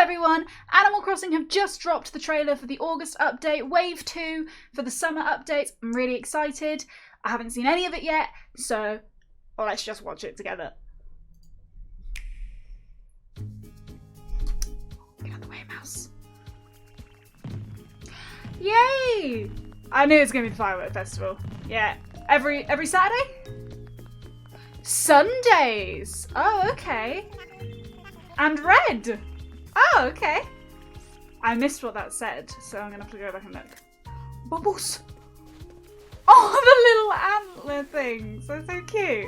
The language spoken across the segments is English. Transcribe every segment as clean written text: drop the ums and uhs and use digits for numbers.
everyone, Animal Crossing have just dropped the trailer for the August update, Wave 2 for the summer update. I'm really excited. I haven't seen any of it yet, so let's just watch it together. Get out of the way, mouse. Yay! I knew it was going to be the firework festival. Yeah. Every Saturday? Sundays! Oh, okay. And red! Oh, okay. I missed what that said, so I'm gonna have to go back and look. Bubbles! Oh, the little antler things! They're so cute.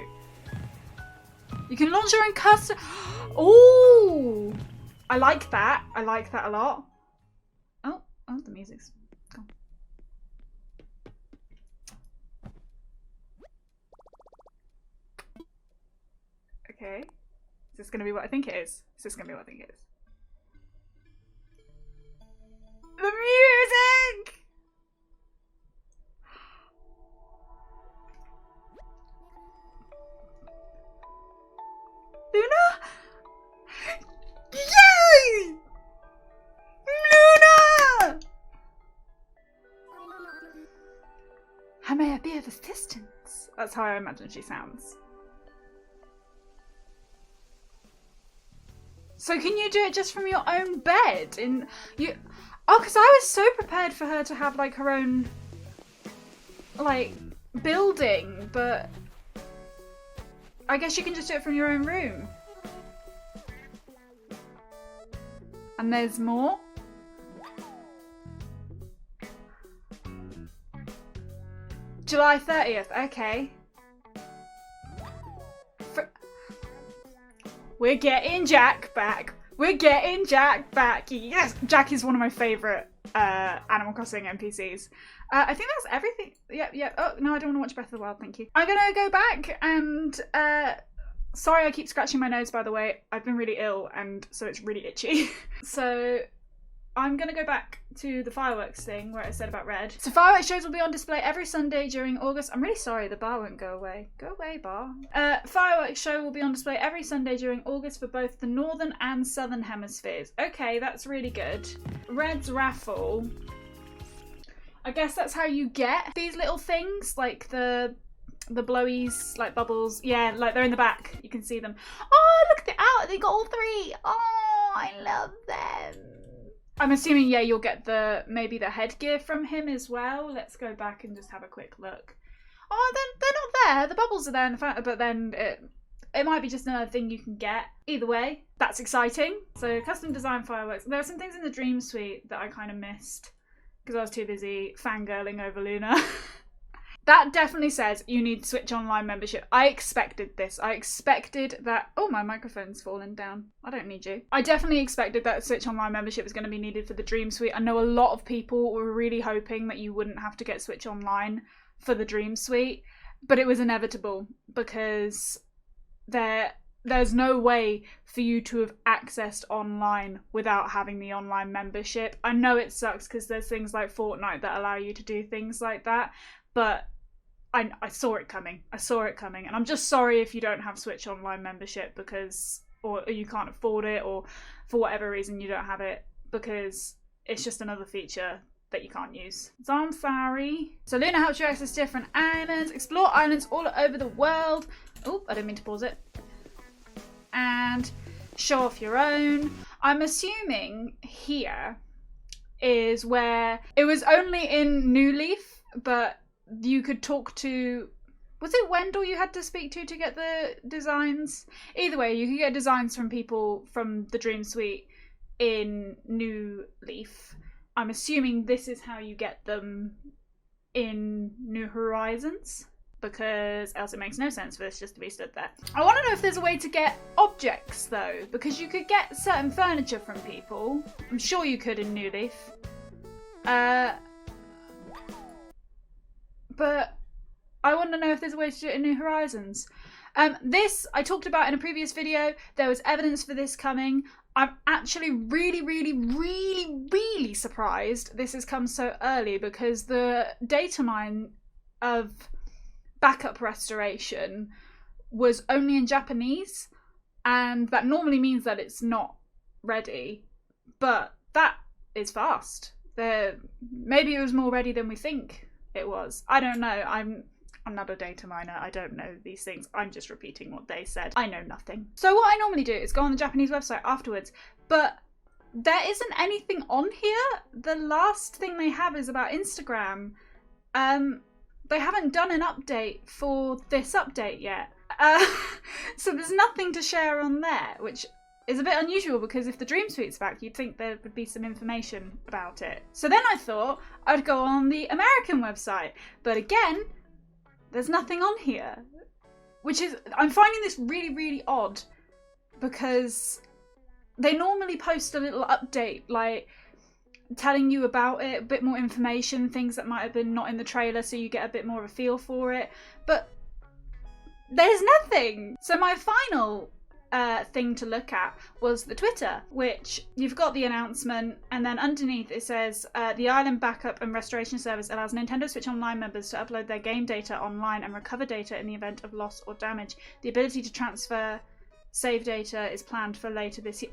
You can launch your own custom. Oh! I like that. I like that a lot. Oh, the music's gone. Okay. Is this gonna be what I think it is? Is this gonna be what I think it is? The music! Luna? Yay! Luna! How may I be of assistance? That's how I imagine she sounds. So can you do it just from your own bed? Oh, because I was so prepared for her to have like her own like building, but I guess you can just do it from your own room. And there's more. July 30th, okay. We're getting Jack back. We're getting Jack back. Yes, Jack is one of my favourite Animal Crossing NPCs. I think that's everything. Yeah. Oh, no, I don't want to watch Breath of the Wild, thank you. I'm going to go back and... sorry I keep scratching my nose, by the way. I've been really ill, and so it's really itchy. So I'm going to go back to the fireworks thing where I said about red. So fireworks shows will be on display every Sunday during August. I'm really sorry, the bar won't go away. Go away, bar. Fireworks show will be on display every Sunday during August for both the northern and southern hemispheres. Okay, that's really good. Red's raffle. I guess that's how you get these little things, like the blowies, like bubbles. Yeah, like they're in the back. You can see them. Oh, look, they're out. They got all three. Oh, I love them. I'm assuming, yeah, you'll get maybe the headgear from him as well. Let's go back and just have a quick look. Oh, they're not there. The bubbles are there in the front, but then it might be just another thing you can get. Either way, that's exciting. So custom design fireworks. There are some things in the Dream Suite that I kind of missed because I was too busy fangirling over Luna. That definitely says you need Switch Online membership. I expected this. I expected that... Oh, my microphone's fallen down. I don't need you. I definitely expected that Switch Online membership was going to be needed for the Dream Suite. I know a lot of people were really hoping that you wouldn't have to get Switch Online for the Dream Suite, but it was inevitable because there's no way for you to have accessed online without having the online membership. I know it sucks because there's things like Fortnite that allow you to do things like that, but I saw it coming. I saw it coming. And I'm just sorry if you don't have Switch Online membership or you can't afford it, or for whatever reason you don't have it, because it's just another feature that you can't use. So I'm sorry. So Luna helps you access different islands, explore islands all over the world. Oh, I didn't mean to pause it. And show off your own. I'm assuming here is where it was only in New Leaf, but you could talk to... Was it Wendell you had to speak to get the designs? Either way, you could get designs from people from the Dream Suite in New Leaf. I'm assuming this is how you get them in New Horizons, because else it makes no sense for this just to be stood there. I want to know if there's a way to get objects, though, because you could get certain furniture from people. I'm sure you could in New Leaf. But I want to know if there's a way to do it in New Horizons. This I talked about in a previous video. There was evidence for this coming. I'm actually really surprised this has come so early, because the data mine of backup restoration was only in Japanese, and that normally means that it's not ready. but that is fast. Maybe it was more ready than we think it was. I don't know. I'm not a data miner. I don't know these things. I'm just repeating what they said. I know nothing. So what I normally do is go on the Japanese website afterwards, but there isn't anything on here. The last thing they have is about Instagram. They haven't done an update for this update yet. So there's nothing to share on there, which is a bit unusual because if the Dream Suite's back, you'd think there would be some information about it. So then I thought I'd go on the American website, but again, there's nothing on here, which is, I'm finding this really, really odd because they normally post a little update, like telling you about it, a bit more information, things that might have been not in the trailer so you get a bit more of a feel for it, but there's nothing. So my final thing to look at was the Twitter, which you've got the announcement, and then underneath it says the Island Backup and Restoration Service allows Nintendo Switch Online members to upload their game data online and recover data in the event of loss or damage. The ability to transfer save data is planned for later this year.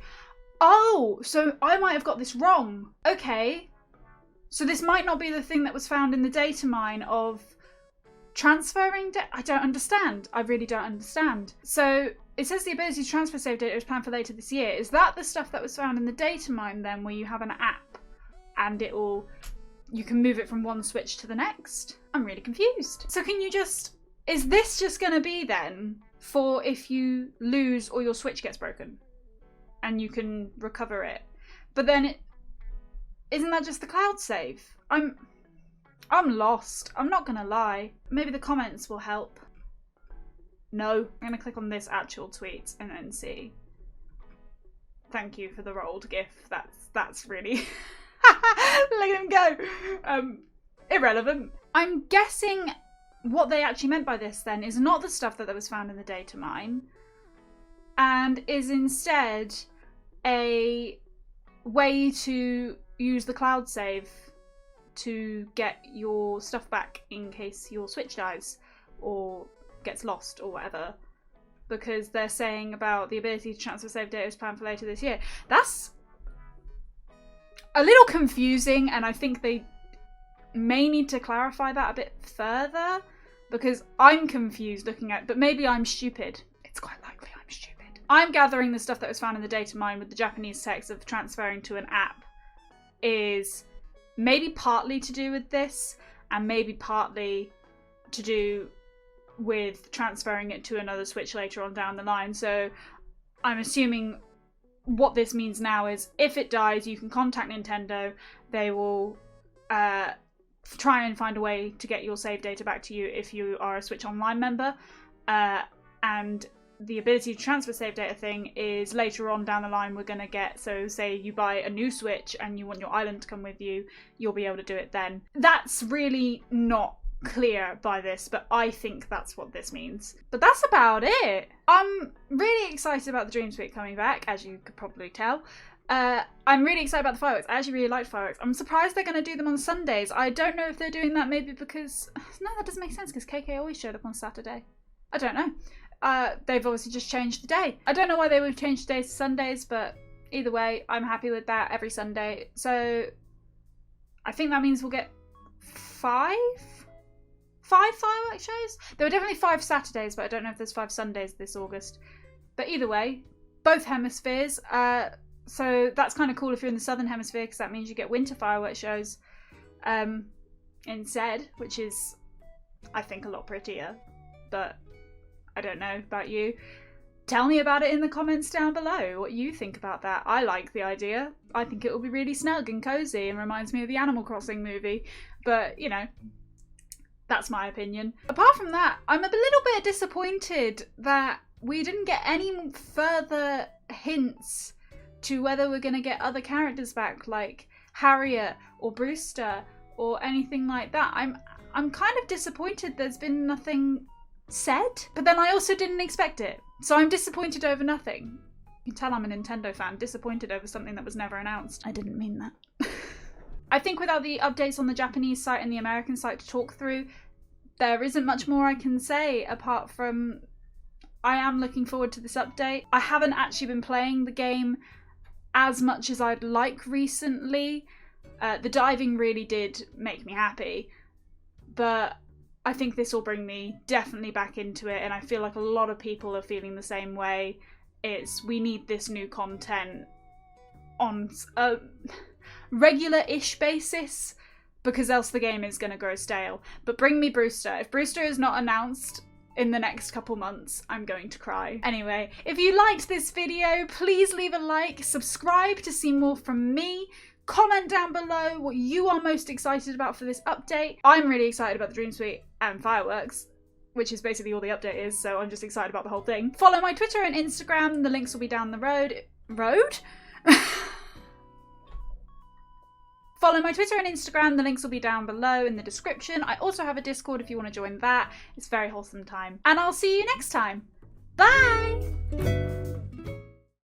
Oh, so I might have got this wrong. Okay, so this might not be the thing that was found in the data mine of transferring data. I don't understand. I really don't understand. So it says the ability to transfer save data is planned for later this year. Is that the stuff that was found in the data mine then, where you have an app and you can move it from one Switch to the next? I'm really confused. So is this just going to be then for if you lose or your Switch gets broken and you can recover it? But then isn't that just the cloud save? I'm lost. I'm not gonna lie. Maybe the comments will help. No. I'm gonna click on this actual tweet and then see. Thank you for the rolled gif. That's really look at him go. Irrelevant. I'm guessing what they actually meant by this then is not the stuff that was found in the data mine, and is instead a way to use the cloud save to get your stuff back in case your Switch dies or gets lost or whatever, because they're saying about the ability to transfer save data is planned for later this year. That's a little confusing, and I think they may need to clarify that a bit further, because I'm confused looking at, but maybe I'm stupid. It's quite likely I'm stupid. I'm gathering the stuff that was found in the data mine with the Japanese text of transferring to an app is maybe partly to do with this, and maybe partly to do with transferring it to another Switch later on down the line. So I'm assuming what this means now is if it dies, you can contact Nintendo. They will try and find a way to get your save data back to you if you are a Switch Online member. And the ability to transfer save data thing is later on down the line we're going to get. So say you buy a new Switch and you want your island to come with you, you'll be able to do it then. That's really not clear by this, but I think that's what this means. But that's about it. I'm really excited about the Dream Suite coming back, as you could probably tell. I'm really excited about the fireworks. I actually really liked fireworks. I'm surprised they're going to do them on Sundays. I don't know if they're doing that maybe because... No, that doesn't make sense because KK always showed up on Saturday. I don't know. They've obviously just changed the day. I don't know why they would change the days to Sundays, but either way, I'm happy with that every Sunday. So I think that means we'll get five fireworks shows? There were definitely 5 Saturdays, but I don't know if there's 5 Sundays this August. But either way, both hemispheres. So that's kind of cool if you're in the southern hemisphere, because that means you get winter fireworks shows instead, which is, I think, a lot prettier. But I don't know about you. Tell me about it in the comments down below, what you think about that. I like the idea. I think it will be really snug and cozy and reminds me of the Animal Crossing movie. But, you know, that's my opinion. Apart from that, I'm a little bit disappointed that we didn't get any further hints to whether we're going to get other characters back, like Harriet or Brewster or anything like that. I'm kind of disappointed there's been nothing said, but then I also didn't expect it. So I'm disappointed over nothing. You can tell I'm a Nintendo fan, disappointed over something that was never announced. I didn't mean that. I think without the updates on the Japanese site and the American site to talk through, there isn't much more I can say apart from I am looking forward to this update. I haven't actually been playing the game as much as I'd like recently. The diving really did make me happy, but I think this will bring me definitely back into it, and I feel like a lot of people are feeling the same way. We need this new content on a regular-ish basis, because else the game is going to grow stale. But bring me Brewster. If Brewster is not announced in the next couple months, I'm going to cry. Anyway, if you liked this video, please leave a like, subscribe to see more from me, comment down below what you are most excited about for this update. I'm really excited about the Dream Suite and fireworks, which is basically all the update is, so I'm just excited about the whole thing. Follow my Twitter and Instagram, the links will be down the road. Follow my Twitter and Instagram, the links will be down below in the description. I also have a Discord if you want to join that. It's very wholesome time. And I'll see you next time. Bye!